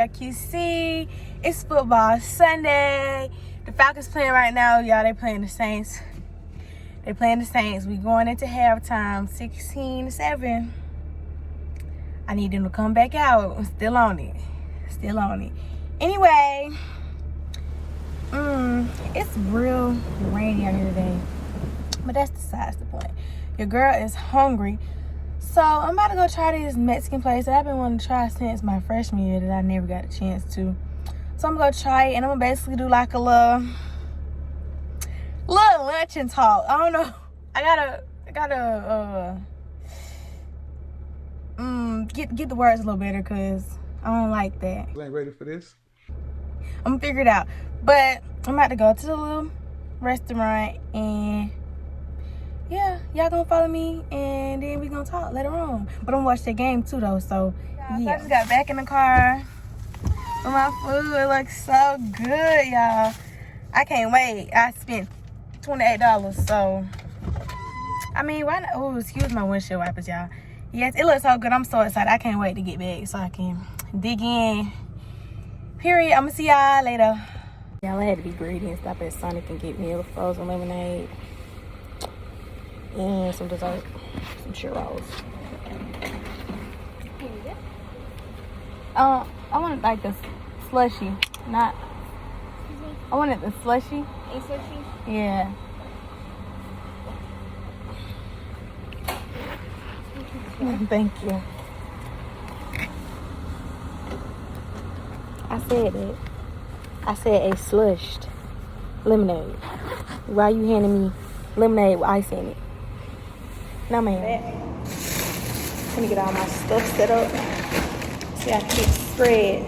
QC. It's football Sunday. The Falcons playing right now, y'all. They playing the Saints. We going into halftime, 16-7. I need them to come back out. I'm still on it. Anyway, it's real rainy out here today. But that's besides the point. Your girl is hungry. So I'm about to go try this Mexican place that I've been wanting to try since my freshman year that I never got a chance to. So I'm gonna try it and I'm gonna basically do like a little lunch and talk. I don't know. I gotta get the words a little better because I don't like that. You ain't ready for this? I'm gonna figure it out. But I'm about to go to the little restaurant and yeah, y'all gonna follow me and then we gonna talk later on. But I'm gonna watch the game too though, so yeah. So I just got back in the car with my food. It looks so good, y'all. I can't wait. I spent $28, so I mean, why not? Oh, excuse my windshield wipers, y'all. Yes, it looks so good. I'm so excited. I can't wait to get back so I can dig in. Period. I'm gonna see y'all later. Y'all, I had to be greedy and stop at Sonic and get me a frozen lemonade and some dessert, some churros. I wanted like the slushy, not. I wanted the slushy. A slushy? Yeah. Thank you. I said a slushed lemonade. Why you handing me lemonade with ice in it? No, man. Let me get all my stuff set up. See, I keep spread.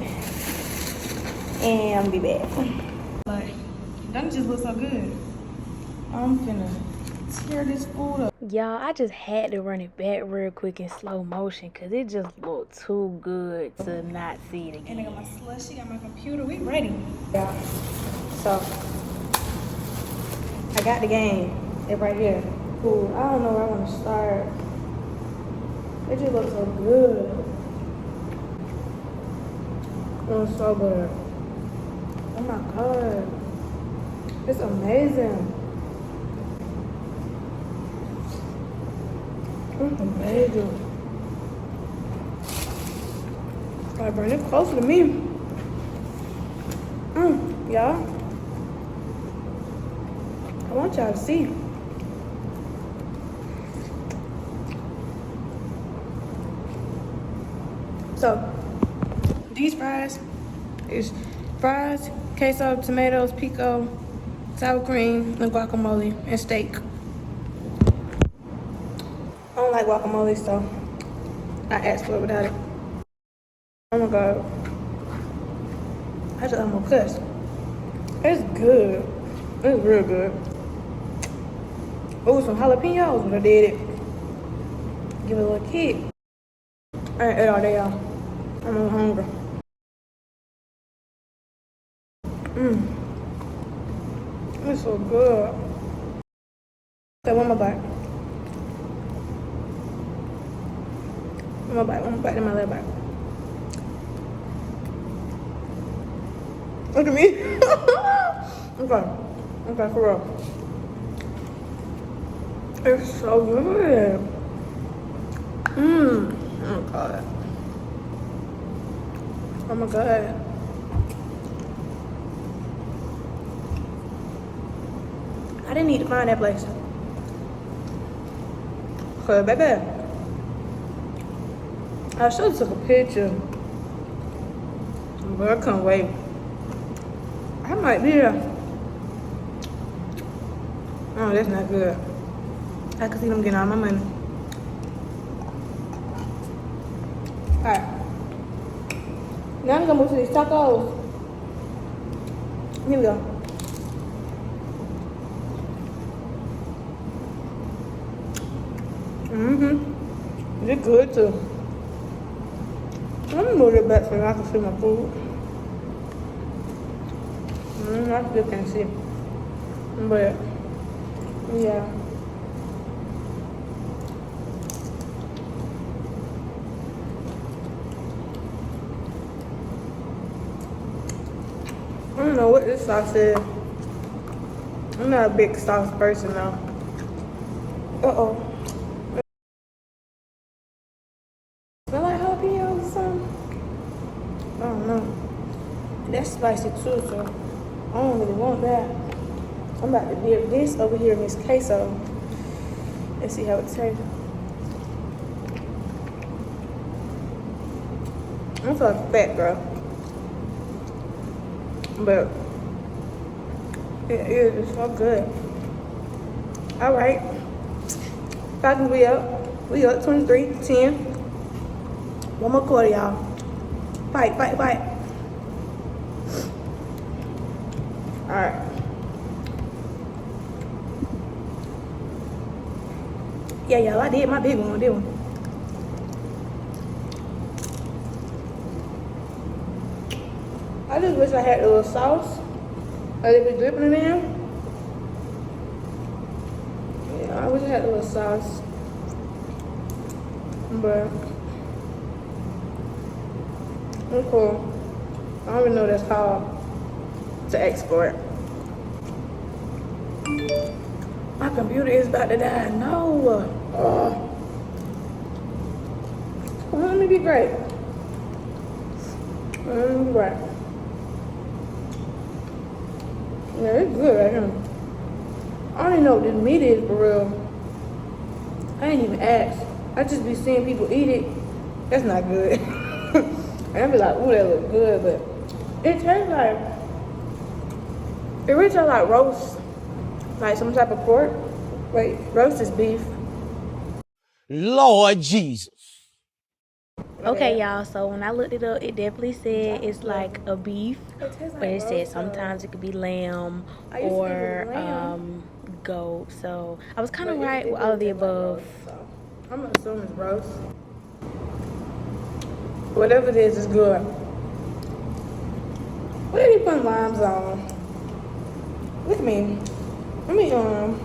And I'm gonna be back. But that just looks so good. I'm finna tear this food up. Y'all, I just had to run it back real quick in slow motion because it just looked too good to not see it again. And I got my slushy, got my computer. We ready. Yeah. So, I got the game. It's right here. Cool. I don't know where I want to start. It just looks so good. It looks so good. Oh my God. It's amazing. It's amazing. Gotta bring it closer to me. Y'all. I want y'all to see. So, these fries is fries, queso, tomatoes, pico, sour cream, and guacamole, and steak. I don't like guacamole, so I asked for it without it. Oh my God. I just almost cussed. It's good. It's real good. Oh, some jalapenos when I did it. Give it a little kick. I ain't ate all day, y'all. I'm a little hungry. It's so good. Okay, one more bite. One more bite, then my little bite. Look at me. Okay, for real. It's so good. Oh my God. Oh my God. I didn't need to find that place. Cause baby, I should have took a picture, but I can't wait. I might be there. Oh, that's not good. I can see them getting all my money. Alright. Now I'm gonna move to these tacos. Here we go. They're good too. Let me move it back so I can see my food. I still can't see. But, yeah. don't know what this sauce is. I'm not a big sauce person though. Uh-oh. Smell like jalapenos or something? I don't know. That's spicy too, so I don't really want that. I'm about to dip this over here in this queso. Let's see how it tastes. I'm so fat, girl. But it is so good. All right. Falcons, we up. We up 23-10. One more quarter, y'all. Fight, fight, fight. All right. Yeah, y'all, I did my big one, didn't I? I just wish I had a little sauce. A little bit dripping it in. Yeah, I wish I had a little sauce. But it's cool. I don't even know what that's called to export. My computer is about to die. No. Let me be great. Let me be great. Yeah, it's good right here. I don't even know what this meat is for real. I ain't even asked. I just be seeing people eat it. That's not good. And I be like, ooh, that look good, but it tastes like, it really tastes like roast, like some type of pork. Wait, roast is beef. Lord Jesus. Okay, y'all, so when I looked it up, it definitely said it's like a beef, but it said sometimes it could be lamb or goat. So I was kind of right with all of the above. I'm gonna assume it's roast. Whatever it is good. What are you putting limes on? Look at me. Let me hello.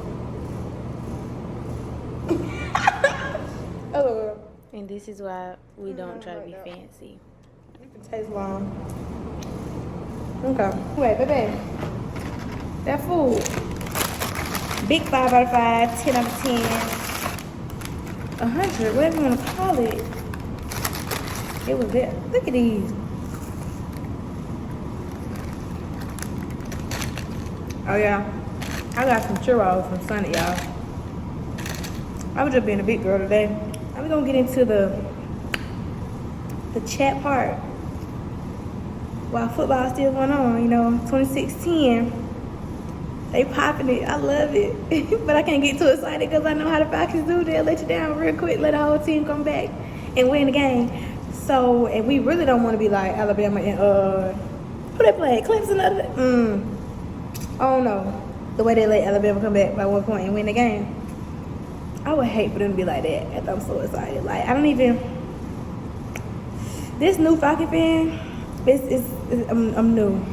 And this is why we don't try to be fancy. You can taste lime. Okay. Wait, baby. That food. Big 5 out of 5, 10 out of 10. 100, whatever you want to call it. It was there. Look at these. Oh yeah. I got some churros from Sunday, y'all. I was just being a big girl today. I'm gonna get into the chat part while football's still going on, you know, 26-10. They popping it. I love it. But I can't get too excited because I know how the Falcons do. They'll let you down real quick, let the whole team come back and win the game. So, and we really don't want to be like Alabama and who they play? Clemson. I don't know. The way they let Alabama come back by 1 point and win the game. I would hate for them to be like that after I'm so excited. Like, I don't even... This new Falcon fan, I'm new.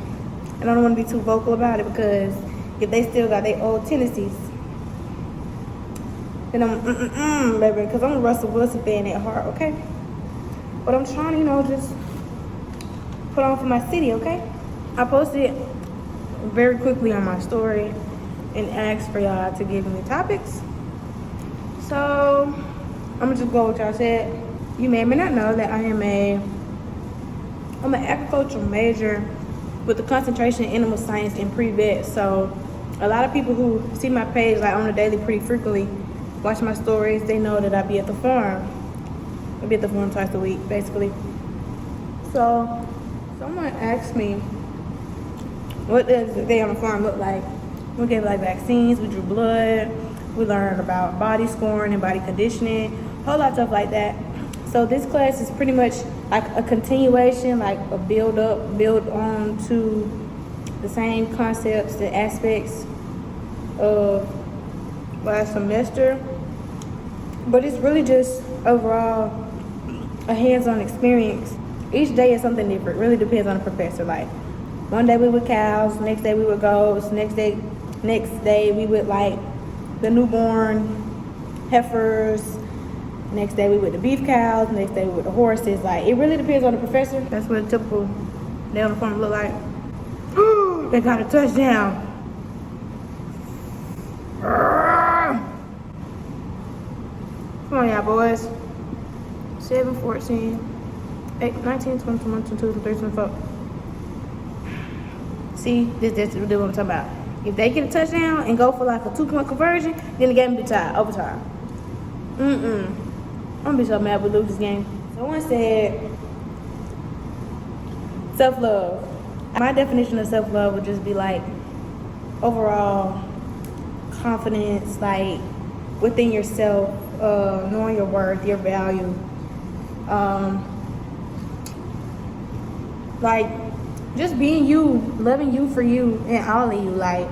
And I don't want to be too vocal about it because if they still got their old tendencies, then I'm, baby, because I'm a Russell Wilson fan at heart, okay? But I'm trying to, you know, just put on for my city, okay? I posted very quickly on my story and asked for y'all to give me topics. So, I'm gonna just go with y'all said. You may or may not know that I'm an agricultural major with a concentration in animal science and pre-vet. So, a lot of people who see my page like on the daily pretty frequently, watch my stories, they know that I be at the farm. I be at the farm twice a week, basically. So, someone asked me, what does the day on the farm look like? We gave like vaccines, we drew blood, we learned about body scoring and body conditioning, a whole lot of stuff like that. So this class is pretty much like a continuation, like a build on to the same concepts, the aspects of last semester. But it's really just overall a hands-on experience. Each day is something different. Really depends on the professor. Like one day we with cows, next day we with goats, next day we with like the newborn heifers, next day we with the beef cows, next day we with the horses. Like it really depends on the professor. That's what a typical day on the farm look like. They got a touchdown. Come on, y'all boys. 7, 14, 8, 19, 20, 21, 22, 23, 24. See, that's what I'm talking about. If they get a touchdown and go for like a 2-point conversion, then the game will be tied, overtime. I'm gonna be so mad we lose this game. Someone said self-love. My definition of self-love would just be like overall confidence, like within yourself, knowing your worth, your value. Like just being you, loving you for you and all of you, like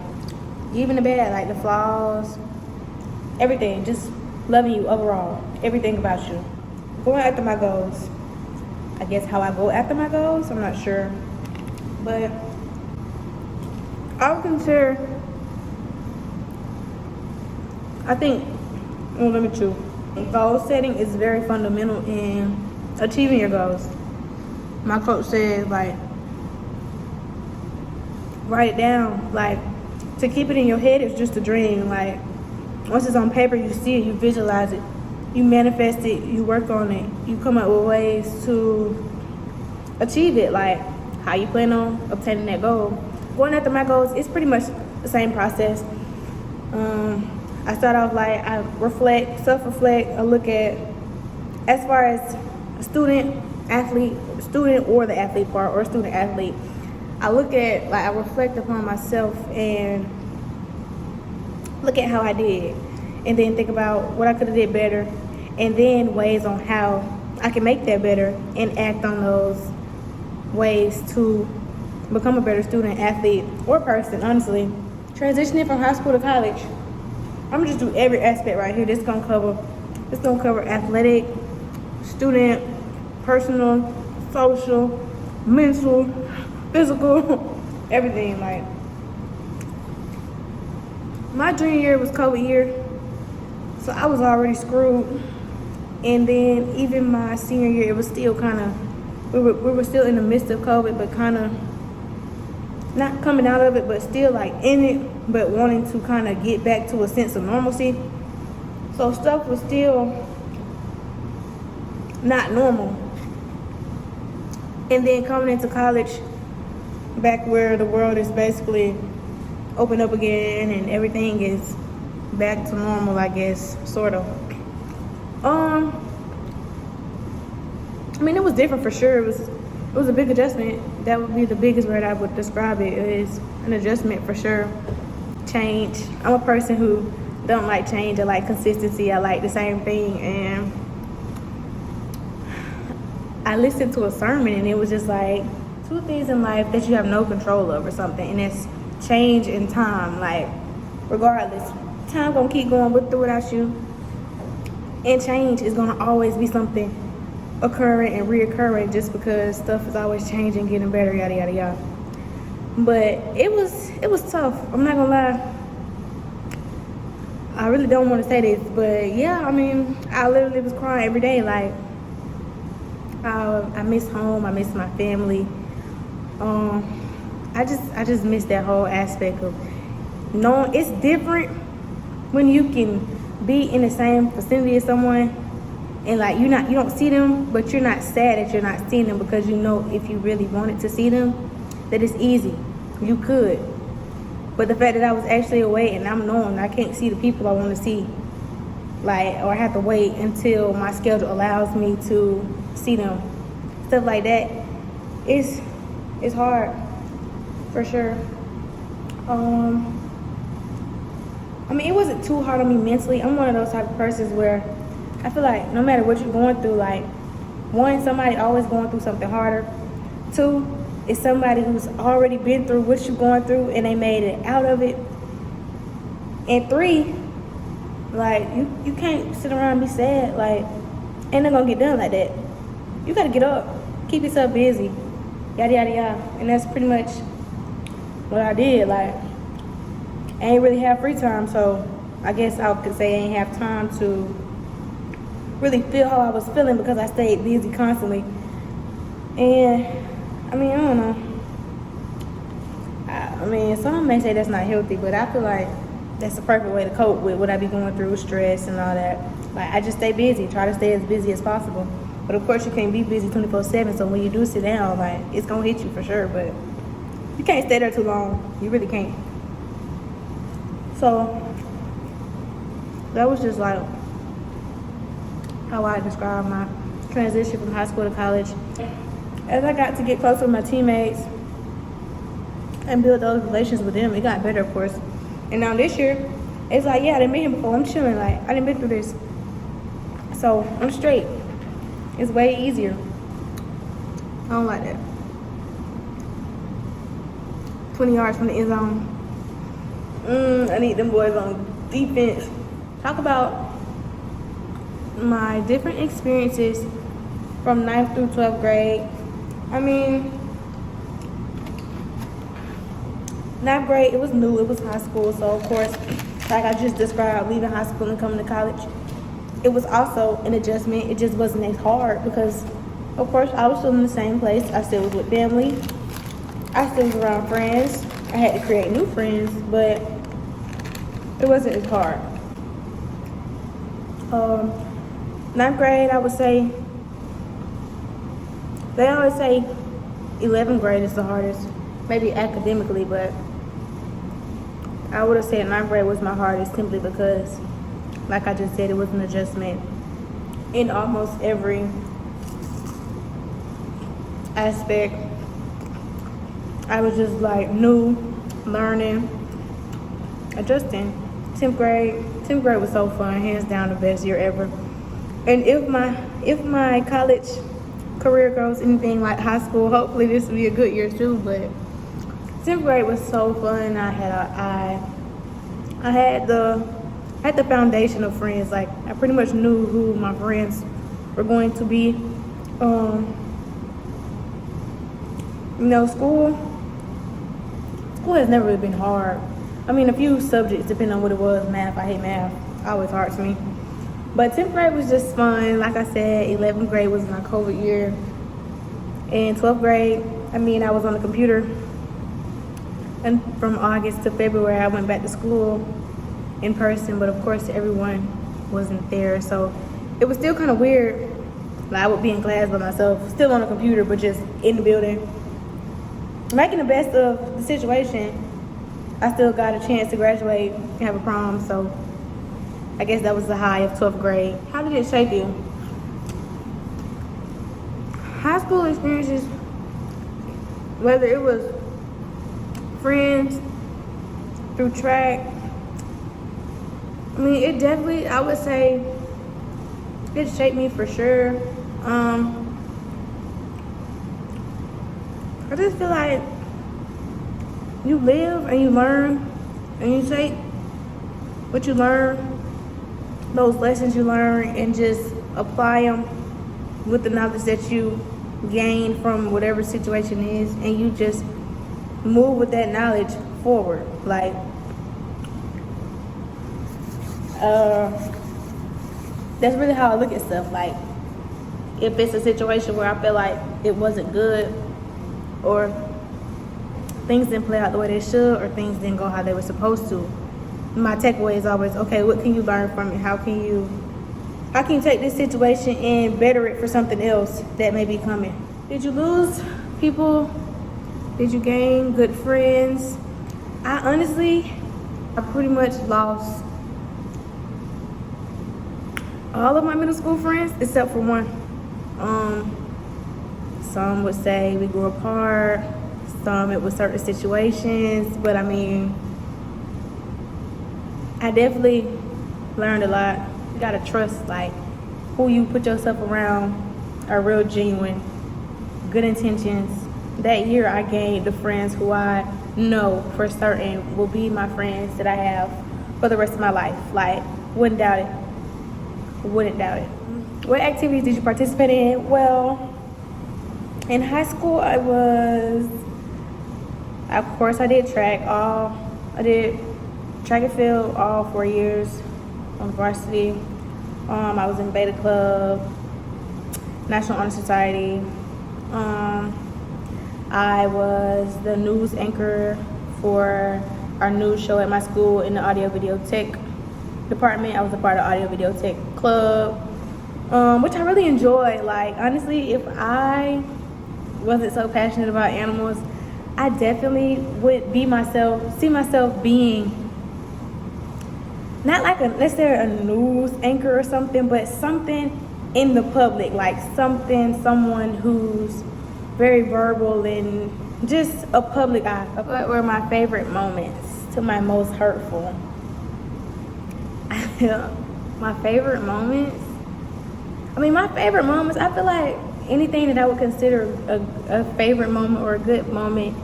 even the bad, like the flaws, everything, just loving you overall, everything about you. Going after my goals. I guess how I go after my goals, I'm not sure. But I would consider, I think, well, let me choose. Goal setting is very fundamental in achieving your goals. My coach said, like, write it down. Like, to keep it in your head is just a dream. Like, once it's on paper, you see it, you visualize it, you manifest it, you work on it, you come up with ways to achieve it. Like, how you plan on obtaining that goal. Going after my goals, it's pretty much the same process. I start off like I reflect, self-reflect. I look at, as far as student, athlete, student or the athlete part, or student athlete. I look at, like, I reflect upon myself and look at how I did, and then think about what I could have did better, and then ways on how I can make that better and act on those ways to become a better student, athlete, or person, honestly. Transitioning from high school to college. I'm gonna just do every aspect right here. This gonna cover athletic, student, personal, social, mental, physical, everything. Like, my junior year was COVID year, so I was already screwed. And then even my senior year, it was still kind of, we were still in the midst of COVID, but kind of not coming out of it, but still like in it, but wanting to kind of get back to a sense of normalcy. So stuff was still not normal. And then coming into college, back where the world is basically open up again and everything is back to normal, I guess, sort of. I mean, it was different for sure. It was a big adjustment. That would be the biggest word I would describe it. It is an adjustment for sure. Change. I'm a person who don't like change. I like consistency. I like the same thing. And I listened to a sermon and it was just like 2 things in life that you have no control over something, and it's change and time. Like, regardless, time gonna keep going with or without you, and change is gonna always be something occurring and reoccurring, just because stuff is always changing, getting better, yada yada yada. But it was tough. I'm not gonna lie. I really don't want to say this, but yeah, I mean, I literally was crying every day. Like, I miss home. I miss my family. I just miss that whole aspect of knowing. It's different when you can be in the same vicinity as someone, and like you don't see them, but you're not sad that you're not seeing them, because you know if you really wanted to see them, that it's easy. You could. But the fact that I was actually away and I'm knowing I can't see the people I want to see, like, or I have to wait until my schedule allows me to see them, stuff like that, it's hard for sure. I mean, it wasn't too hard on me mentally. I'm one of those type of persons where I feel like no matter what you're going through, like, 1, somebody always going through something harder. 2, it's somebody who's already been through what you're going through and they made it out of it. And 3, like, you can't sit around and be sad. Like, ain't not gonna get done like that. You gotta get up, keep yourself busy, yada yada yada. And that's pretty much what I did. Like, I ain't really have free time, so I guess I could say I ain't have time to really feel how I was feeling, because I stayed busy constantly. And I mean, I don't know. I mean, some may say that's not healthy, but I feel like that's the perfect way to cope with what I be going through, stress and all that. Like, I just stay busy, try to stay as busy as possible. But of course, you can't be busy 24/7. So when you do sit down, like, it's gonna hit you for sure. But you can't stay there too long. You really can't. So that was just like how I describe my transition from high school to college. As I got to get closer with my teammates and build those relations with them, it got better, of course. And now this year, it's like, yeah, I didn't meet him before. I'm chilling. Like, I didn't been through this. So I'm straight. It's way easier. I don't like that. 20 yards from the end zone. I need them boys on defense. Talk about my different experiences from 9th through 12th grade. I mean, 9th grade, it was new, it was high school, so of course, like I just described, leaving high school and coming to college, it was also an adjustment. It just wasn't as hard because, of course, I was still in the same place. I still was with family. I still was around friends. I had to create new friends, but it wasn't as hard. 9th grade, I would say, they always say 11th grade is the hardest, maybe academically, but I would have said 9th grade was my hardest simply because, like I just said, it was an adjustment in almost every aspect. I was just like new, learning, adjusting. 10th grade was so fun, hands down the best year ever. And if my college career goes anything like high school, hopefully this will be a good year too. But 10th grade was so fun. I had the foundation of friends. Like, I pretty much knew who my friends were going to be. School has never really been hard. I mean, a few subjects, depending on what it was. Math, I hate math. Always hard to me. But 10th grade was just fun. Like I said, 11th grade was my COVID year. And 12th grade, I was on the computer. And from August to February, I went back to school in person. But of course, everyone wasn't there. So it was still kind of weird. Like, I would be in class by myself, still on the computer, but just in the building. Making the best of the situation. I still got a chance to graduate and have a prom, so I guess that was the high of 12th grade. How did it shape you? High school experiences, whether it was friends, through track, it definitely, I would say, it shaped me for sure. I just feel like you live and you learn and you take what you learn, those lessons you learn, and just apply them with the knowledge that you gain from whatever situation is, and you just move with that knowledge forward. Like, that's really how I look at stuff. Like, if it's a situation where I feel like it wasn't good, or things didn't play out the way they should, or things didn't go how they were supposed to, my takeaway is always, okay, what can you learn from it? How can you take this situation and better it for something else that may be coming? Did you lose people? Did you gain good friends? I pretty much lost all of my middle school friends except for one. Some would say we grew apart. Some it was certain situations, but I definitely learned a lot. You gotta trust, like, who you put yourself around are real genuine, good intentions. That year I gained the friends who I know for certain will be my friends that I have for the rest of my life. Like, wouldn't doubt it. What activities did you participate in? Well, in high school of course I did track. I did track and field all 4 years on varsity. I was in Beta Club, National Honor Society. I was the news anchor for our new show at my school in the audio video tech department. I was a part of audio video tech club, which I really enjoy. Like, honestly, if I wasn't so passionate about animals, I definitely would see myself being not like let's say a news anchor or something, but something in the public, like someone who's very verbal and just a public eye. What were my favorite moments to my most hurtful? My favorite moments? My favorite moments, I feel like anything that I would consider a favorite moment or a good moment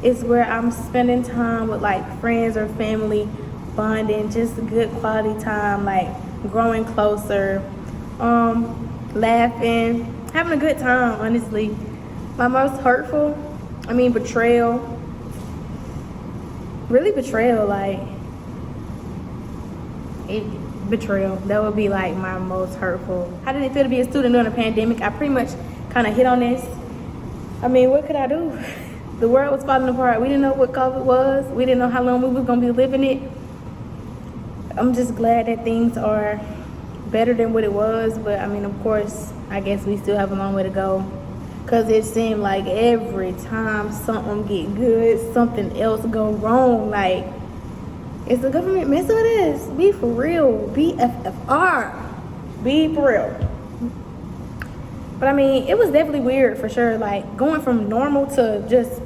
is where I'm spending time with like friends or family, bonding, just a good quality time, like growing closer, laughing, having a good time, honestly. My most hurtful, betrayal. Really betrayal, betrayal. That would be like my most hurtful. How did it feel to be a student during a pandemic? I pretty much kind of hit on this. What could I do? The world was falling apart. We didn't know what COVID was. We didn't know how long we were going to be living it. I'm just glad that things are better than what it was. But, of course, I guess we still have a long way to go. Because it seemed like every time something get good, something else go wrong. Like, is the government messing with us? Be for real. BFFR. Be for real. But it was definitely weird for sure. Like, going from normal to just,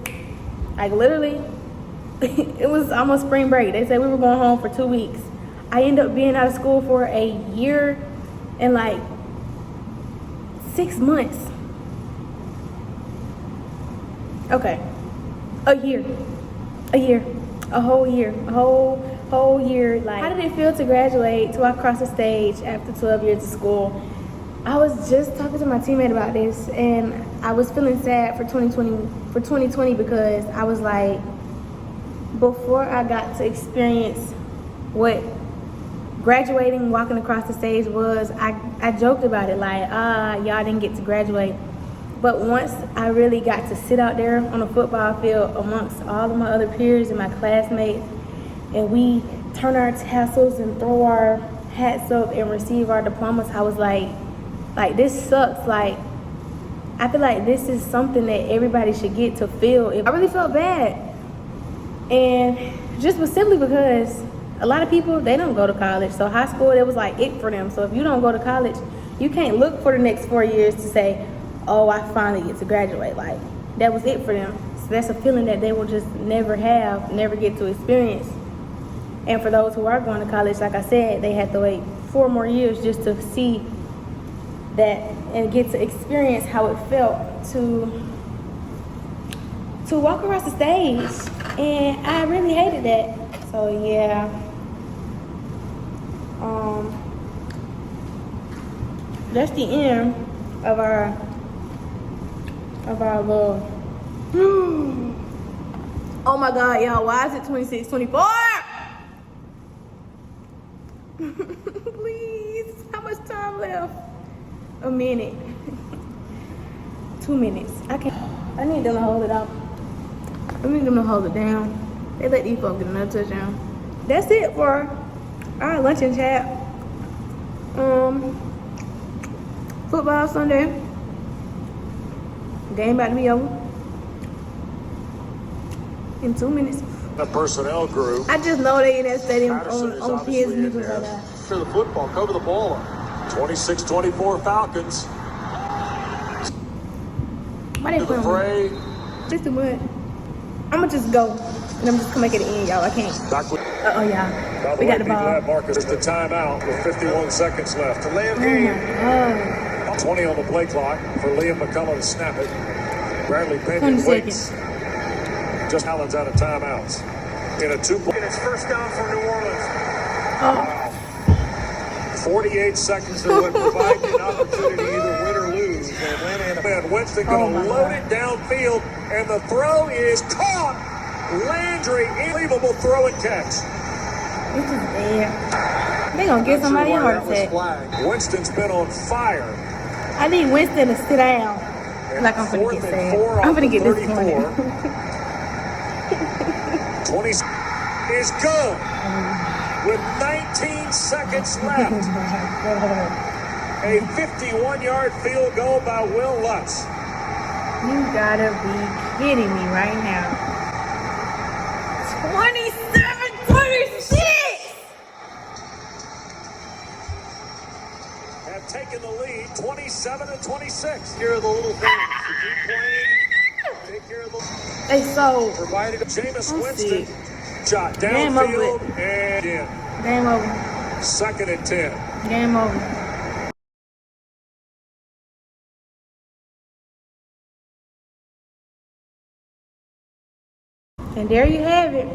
like, literally, it was almost spring break. They said we were going home for 2 weeks. I ended up being out of school for a year and like 6 months. Okay. A whole year. Like, how did it feel to graduate, to walk across the stage after 12 years of school? I was just talking to my teammate about this, and I was feeling sad for 2020 because I was like, before I got to experience what graduating, walking across the stage was, I joked about it like, y'all didn't get to graduate. But once I really got to sit out there on a football field amongst all of my other peers and my classmates, and we turn our tassels and throw our hats up and receive our diplomas, I was like this sucks. Like, I feel like this is something that everybody should get to feel. I really felt bad. And just was simply because a lot of people, they don't go to college. So high school, it was like it for them. So if you don't go to college, you can't look for the next 4 years to say, oh, I finally get to graduate. Like, that was it for them. So that's a feeling that they will just never get to experience. And for those who are going to college, like I said, they had to wait 4 more years just to see that and get to experience how it felt to walk across the stage. And I really hated that. So yeah. That's the end of our little oh my god, y'all, why is it 26:24? Please, how much time left? A minute. 2 minutes. I need them to hold it up. I need them to hold it down. They let these folks get another touchdown. That's it for our lunch and chat. Football Sunday. Game about to be over in 2 minutes. The personnel group. I just know they in that stadium on kids and people like that. For the football, cover the ball. 26-24 Falcons. Why they playing fray? Just too much. I'm gonna just go and I'm just gonna make it an end, y'all. I can't. Uh-oh, y'all. We got the ball. Marcus, just a timeout with 51 seconds left. To Liam Game. 20 on the play clock for Liam McCullough to snap it. Bradley Pinion waits. Just Allen's out of timeouts. In a 2-point. It's first down for New Orleans. Oh. 48 seconds that would provide you an opportunity to either win or lose. Atlanta and Winston going to load it downfield, and the throw is caught. Landry, unbelievable throw and catch. This is bad. They're going to get somebody a heart attack. Winston's been on fire. I need Winston to sit down. Like I'm going to get sad. I'm going to get this morning. 20 is good with 19 seconds left. A 51-yard field goal by Will Lutz. You gotta be kidding me right now. 27-26! Have taken the lead 27-26. Here are the little things. You keep playing. Take care of the. Hey, so Provided Jameis I'm Winston. sick. Shot Game downfield over. and in. Game over. 2nd and 10. Game over. And there you have it.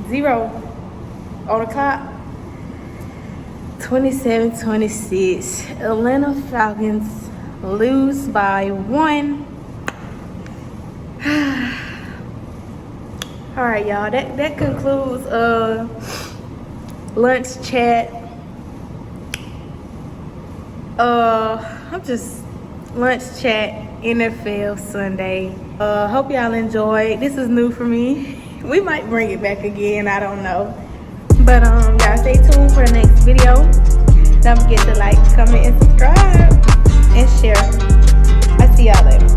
0 on the clock. 27-26. Atlanta Falcons lose by 1. All right, y'all. That concludes lunch chat. I'm just lunch chat NFL Sunday. Hope y'all enjoyed. This is new for me. We might bring it back again. I don't know. But y'all stay tuned for the next video. Don't forget to like, comment, and subscribe, and share. I see y'all later.